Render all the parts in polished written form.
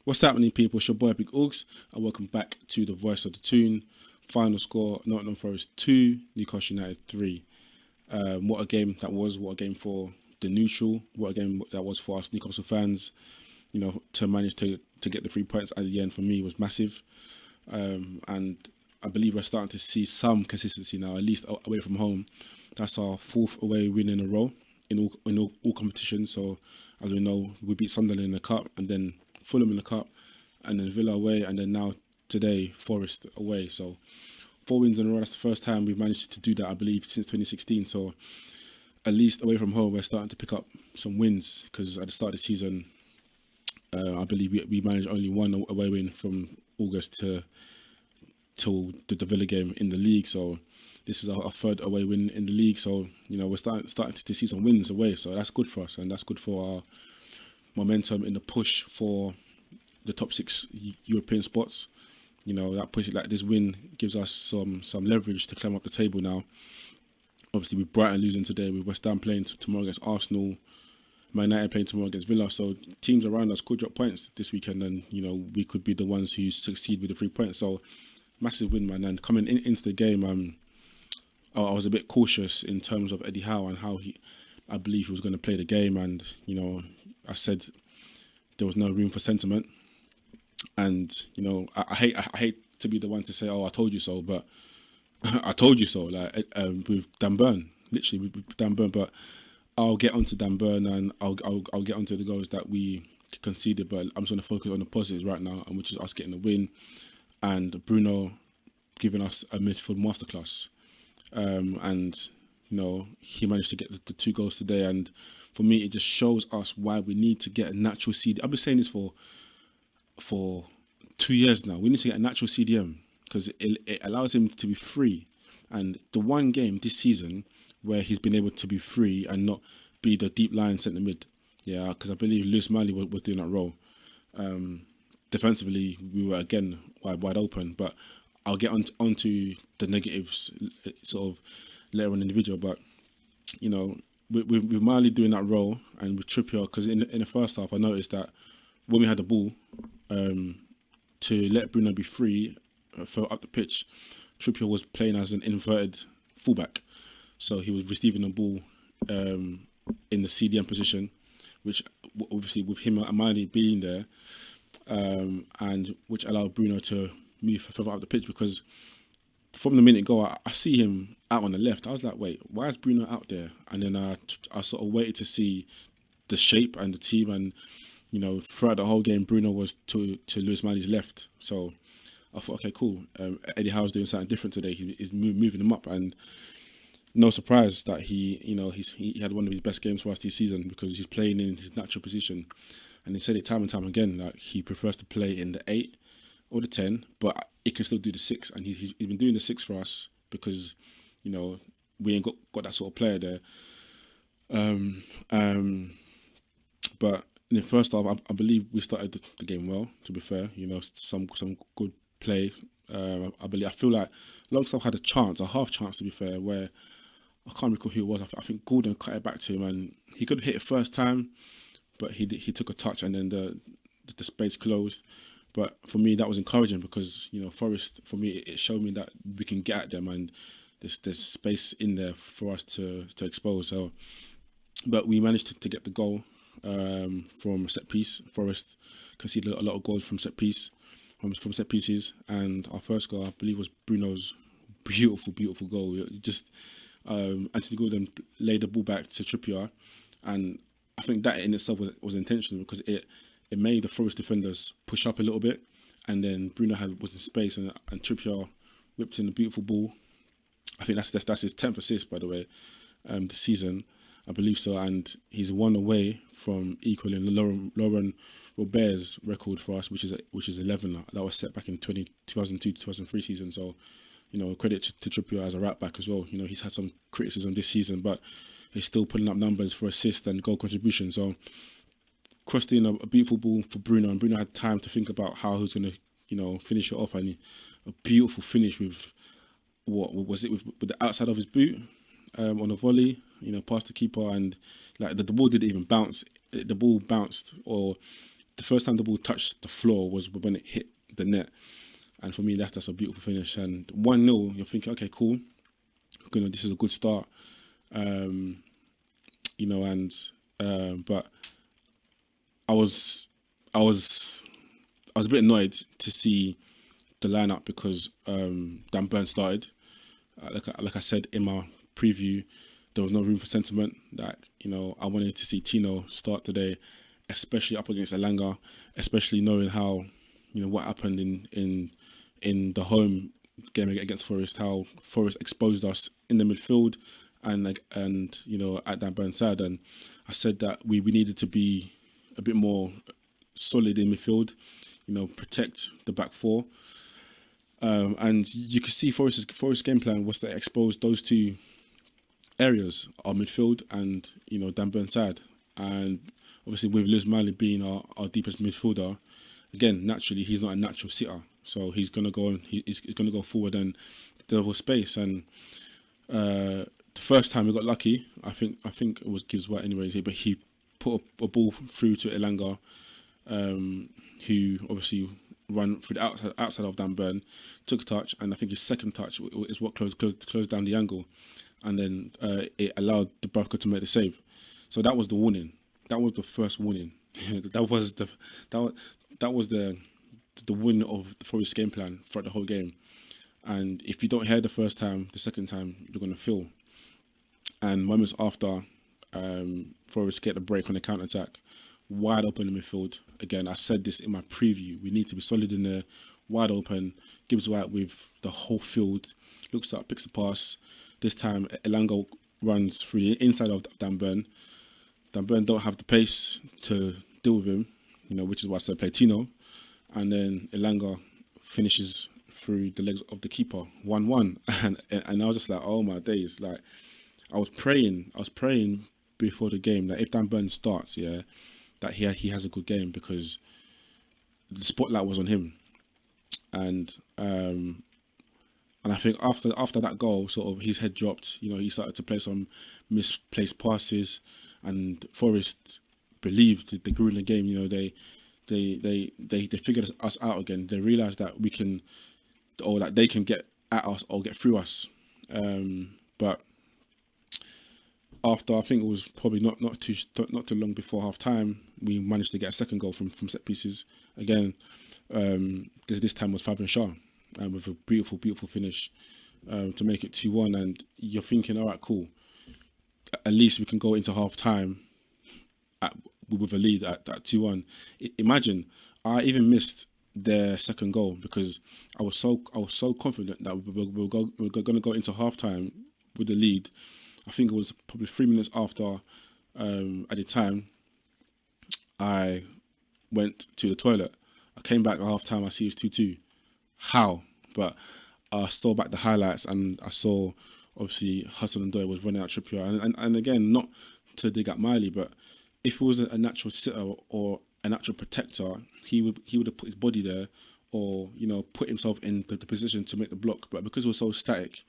What's happening, people? It's your boy Big Augs, and welcome back to the Voice of the Tune. Final score: Nottingham Forest 2, Newcastle United 3. What a game that was! What a game for the neutral! What a game that was for us Newcastle fans. You know, to manage to get the 3 points at the end for me was massive, and I believe we're starting to see some consistency now, at least away from home. That's our 4th away win in a row in all competitions. So, as we know, we beat Sunderland in the cup, and then Fulham in the cup, and then Villa away, and then now today Forest away. So 4 wins in a row. That's the first time we've managed to do that, I believe, since 2016. So at least away from home, we're starting to pick up some wins, because at the start of the season, I believe we managed only 1 away win from August till the Villa game in the league. So this is our 3rd away win in the league. So, you know, we're starting to see some wins away. So that's good for us, and that's good for our momentum in the push for the top 6 European spots. You know, that push, like this win, gives us some leverage to climb up the table now. Obviously, with Brighton losing today, with West Ham playing tomorrow against Arsenal, Man United playing tomorrow against Villa. So teams around us could drop points this weekend, and you know, we could be the ones who succeed with the 3 points. So massive win, man. And coming into the game, I was a bit cautious in terms of Eddie Howe and how I believe he was going to play the game. And you know, I said there was no room for sentiment. And you know, I hate to be the one to say, "Oh, I told you so," but I told you so. Like with Dan Burn, literally with Dan Burn. But I'll get onto Dan Burn, and I'll get onto the goals that we conceded. But I'm just going to focus on the positives right now, and which is us getting the win, and BRUNO giving us a midfield masterclass. And you know, he managed to get the 2 goals today. And for me, it just shows us why we need to get a natural CD. I've been saying this for 2 years now. We need to get a natural CDM, because it allows him to be free. And the one game this season where he's been able to be free and not be the deep line centre mid, yeah, because I believe Lewis Miley was doing that role. Defensively, we were again wide open. But I'll get onto the negatives sort of later on in the video. But you know, with Miley doing that role, and with Trippier, because in the first half I noticed that when we had the ball, to let BRUNO be free, further up the pitch, Trippier was playing as an inverted fullback. So he was receiving the ball in the CDM position, which obviously with him and Miley being there, and which allowed BRUNO to move further up the pitch. Because from the minute go, I see him out on the left. I was like, wait, why is BRUNO out there? And then I sort of waited to see the shape and the team. And you know, throughout the whole game, BRUNO was to Lewis Miley's left. So I thought, okay, cool. Eddie Howe's doing something different today. He's moving him up, and no surprise that he had one of his best games for us this season, because he's playing in his natural position. And he said it time and time again, like he prefers to play in the 8 or the 10, but he can still do the 6. And he's been doing the 6 for us, because you know, we ain't got that sort of player there. But in the first half, I believe we started the game well. To be fair, you know, some good play. I feel like Longstaff had a half chance, to be fair, where I can't recall who it was. I think Gordon cut it back to him, and he could have hit it first time, but he took a touch, and then the space closed. But for me, that was encouraging, because you know, Forest, for me, it showed me that we can get at them, and there's space in there for us to expose. So, but we managed to get the goal from a set piece. Forest conceded a lot of goals from set pieces, and our first goal, I believe, was BRUNO's beautiful goal. Just Anthony Gordon laid the ball back to Trippier, and I think that in itself was intentional, because it made the Forest defenders push up a little bit, and then BRUNO was in space, and Trippier whipped in a beautiful ball. I think that's his 10th assist, by the way, this season. I believe so, and he's 1 away from equaling Laurent Robert's record for us, which is 11. That was set back in 2002-2003 season. So, you know, credit to Trippier as a right back as well. You know, he's had some criticism this season, but he's still putting up numbers for assists and goal contribution. So, crossed in a beautiful ball for BRUNO, and BRUNO had time to think about how he was going to, you know, finish it off, and a beautiful finish with what was it, with the outside of his boot. On a volley, you know, past the keeper, and like the ball didn't even bounce. The ball bounced, or the first time the ball touched the floor was when it hit the net. And for me, that's a beautiful finish. And 1-0, you're thinking, okay, cool. This is a good start. But I was a bit annoyed to see the lineup because Dan Burn started. Like I said in my preview, there was no room for sentiment. I wanted to see Tino start today, especially up against Elanga, especially knowing how, what happened in the home game against Forest, how Forest exposed us in the midfield and at Dan Burn's side. And I said that we needed to be a bit more solid in midfield, protect the back four. And you could see Forest's game plan was to expose those two areas, our midfield and Dan Burn's side. And obviously with Lewis Miley being our deepest midfielder, again, naturally he's not a natural sitter, so he's gonna go forward and double space. And the first time we got lucky, I think it was Gibbs White anyways, but he put a ball through to Elanga, who obviously ran through the outside of Dan Burn, took a touch, and I think his second touch is what closed down the angle, and then it allowed Dubravka to make the save. So that was the warning. That was the first warning. that was the win of the Forest game plan throughout the whole game. And if you don't hear the first time, the second time you're gonna feel. And moments after, Forest get the break on the counter attack, wide open in the midfield. Again, I said this in my preview. We need to be solid in there, wide open. Gibbs White with the whole field, looks up, picks a pass. This time, Elanga runs through the inside of Dan Burn. Dan Burn don't have the pace to deal with him, which is why I said play Tino. And then Elanga finishes through the legs of the keeper, 1-1. And I was just like, oh my days. Like, I was praying before the game that if Dan Burn starts, that he has a good game, because the spotlight was on him. And I think after that goal, sort of his head dropped. He started to play some misplaced passes, and Forest believed they grew in the game. They figured us out again. They realised that we can, or that they can get at us or get through us. But after, I think it was probably not too long before half time, we managed to get a second goal from set pieces again. This time was Fabian Schär, with a beautiful finish to make it 2-1. And you're thinking, all right, cool. At least we can go into half time with a lead at 2-1. Imagine, I even missed their second goal because I was so confident that we were going to go into half time with the lead. I think it was probably 3 minutes after, at the time, I went to the toilet. I came back at half time, I see it's 2-2. How? But I saw back the highlights and I saw, obviously, Hudson-Odoi was running out Trippier. And again, not to dig at Miley, but if it was a natural sitter or a natural protector, he would have put his body there, or put himself in the position to make the block. But because it was so static,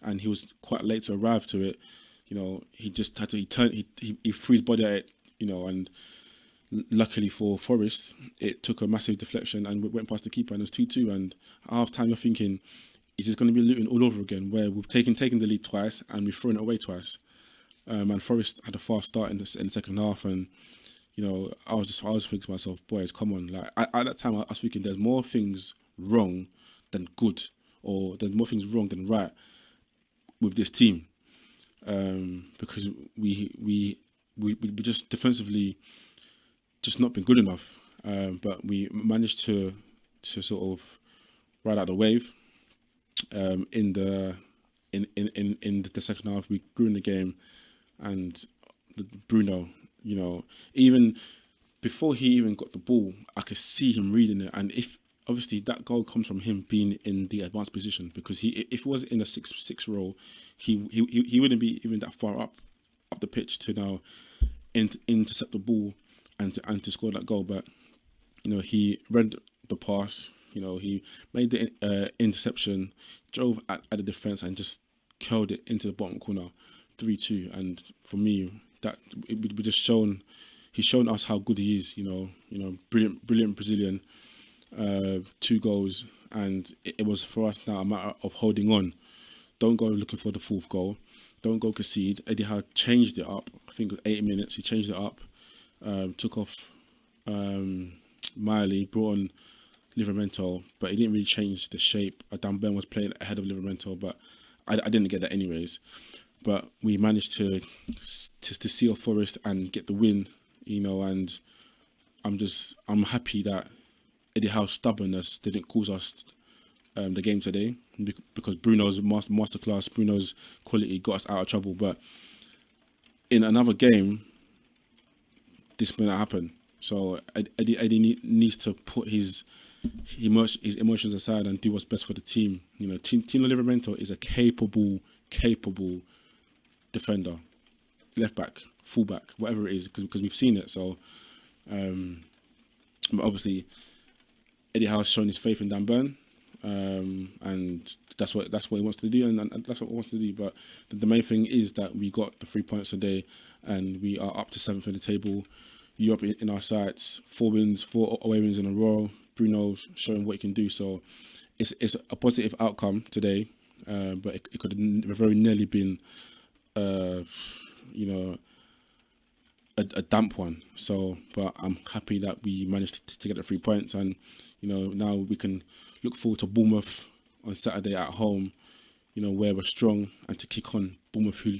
and he was quite late to arrive to it, he just had to. He threw his body at it, and luckily for Forest, it took a massive deflection and went past the keeper, and it was 2-2. And at half time, you're thinking, it's just going to be Luton all over again, where we've taken the lead twice and we've thrown it away twice. And Forest had a fast start in the second half, and I was thinking to myself, boys, come on! Like at that time, I was thinking, there's more things wrong than good, or there's more things wrong than right with this team, because we just defensively just not been good enough. But we managed to sort of ride out the wave. In the second half, we grew in the game, and Bruno, even before he even got the ball, I could see him reading it. And if obviously that goal comes from him being in the advanced position, because if he was in a 6 role, he wouldn't be even that far up the pitch to now intercept the ball and to score that goal. But he read the pass. He made the interception, drove at the defence, and just curled it into the bottom corner, 3-2. And for me, that we just shown, he's shown us how good he is. Brilliant Brazilian, 2 goals, and it was for us now a matter of holding on. Don't go looking for the fourth goal. Don't go concede. Eddie Howe changed it up. I think it was 80 minutes. He changed it up. Took off Miley, brought on Livramento, but he didn't really change the shape. Dan Burn was playing ahead of Livramento, but I didn't get that anyways. But we managed to seal Forest and get the win, and I'm happy that Eddie Howe's stubbornness didn't cause us the game today, because Bruno's masterclass, Bruno's quality got us out of trouble. But in another game, this may not happen. So Eddie needs to put his emotions aside and do what's best for the team. Tino Livramento is a capable defender, left back, full back, whatever it is, because we've seen it. So, but obviously, Eddie Howe's shown his faith in Dan Burn, and that's what he wants to do, and that's what he wants to do. But the main thing is that we got the 3 points today, and we are up to 7th in the table. You up in our sights, 4 wins, 4 away wins in a row. Bruno showing what he can do. So it's a positive outcome today, but it could have very nearly been, a damp one. So, but I'm happy that we managed to get the 3 points, and now we can look forward to Bournemouth on Saturday at home, where we're strong, and to kick on Bournemouth, who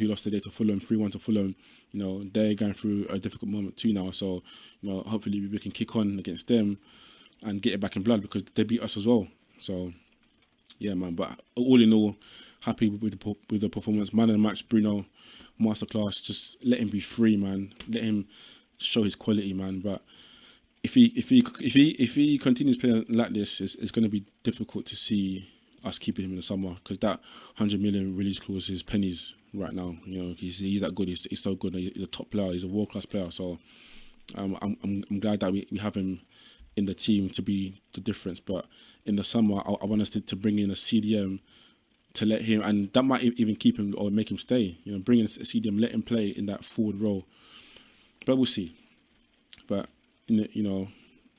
lost today to Fulham, 3-1 to Fulham. They're going through a difficult moment too now. So, hopefully we can kick on against them and get it back in blood, because they beat us as well. So, yeah, man. But all in all, happy with the performance. Man of the match, Bruno, masterclass. Just let him be free, man. Let him show his quality, man. But if he continues playing like this, it's going to be difficult to see us keeping him in the summer, because that 100 million release clause is pennies right now. He's that good. He's so good. He's a top player. He's a world-class player. So I'm glad that we have him in the team to be the difference. But in the summer, I want us to bring in a CDM to let him, and that might even keep him or make him stay. Bring in a CDM, let him play in that forward role. But we'll see. But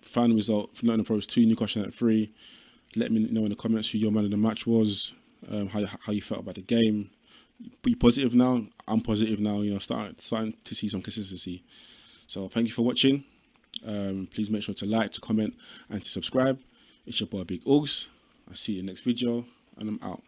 final result for Nottingham Forest 2, Newcastle United 3. Let me know in the comments who your man of the match was, how you felt about the game. Be positive now. I'm positive now. Starting to see some consistency. So thank you for watching. Please make sure to like, to comment, and to subscribe. It's your boy Big Augs. I'll see you in the next video, and I'm out.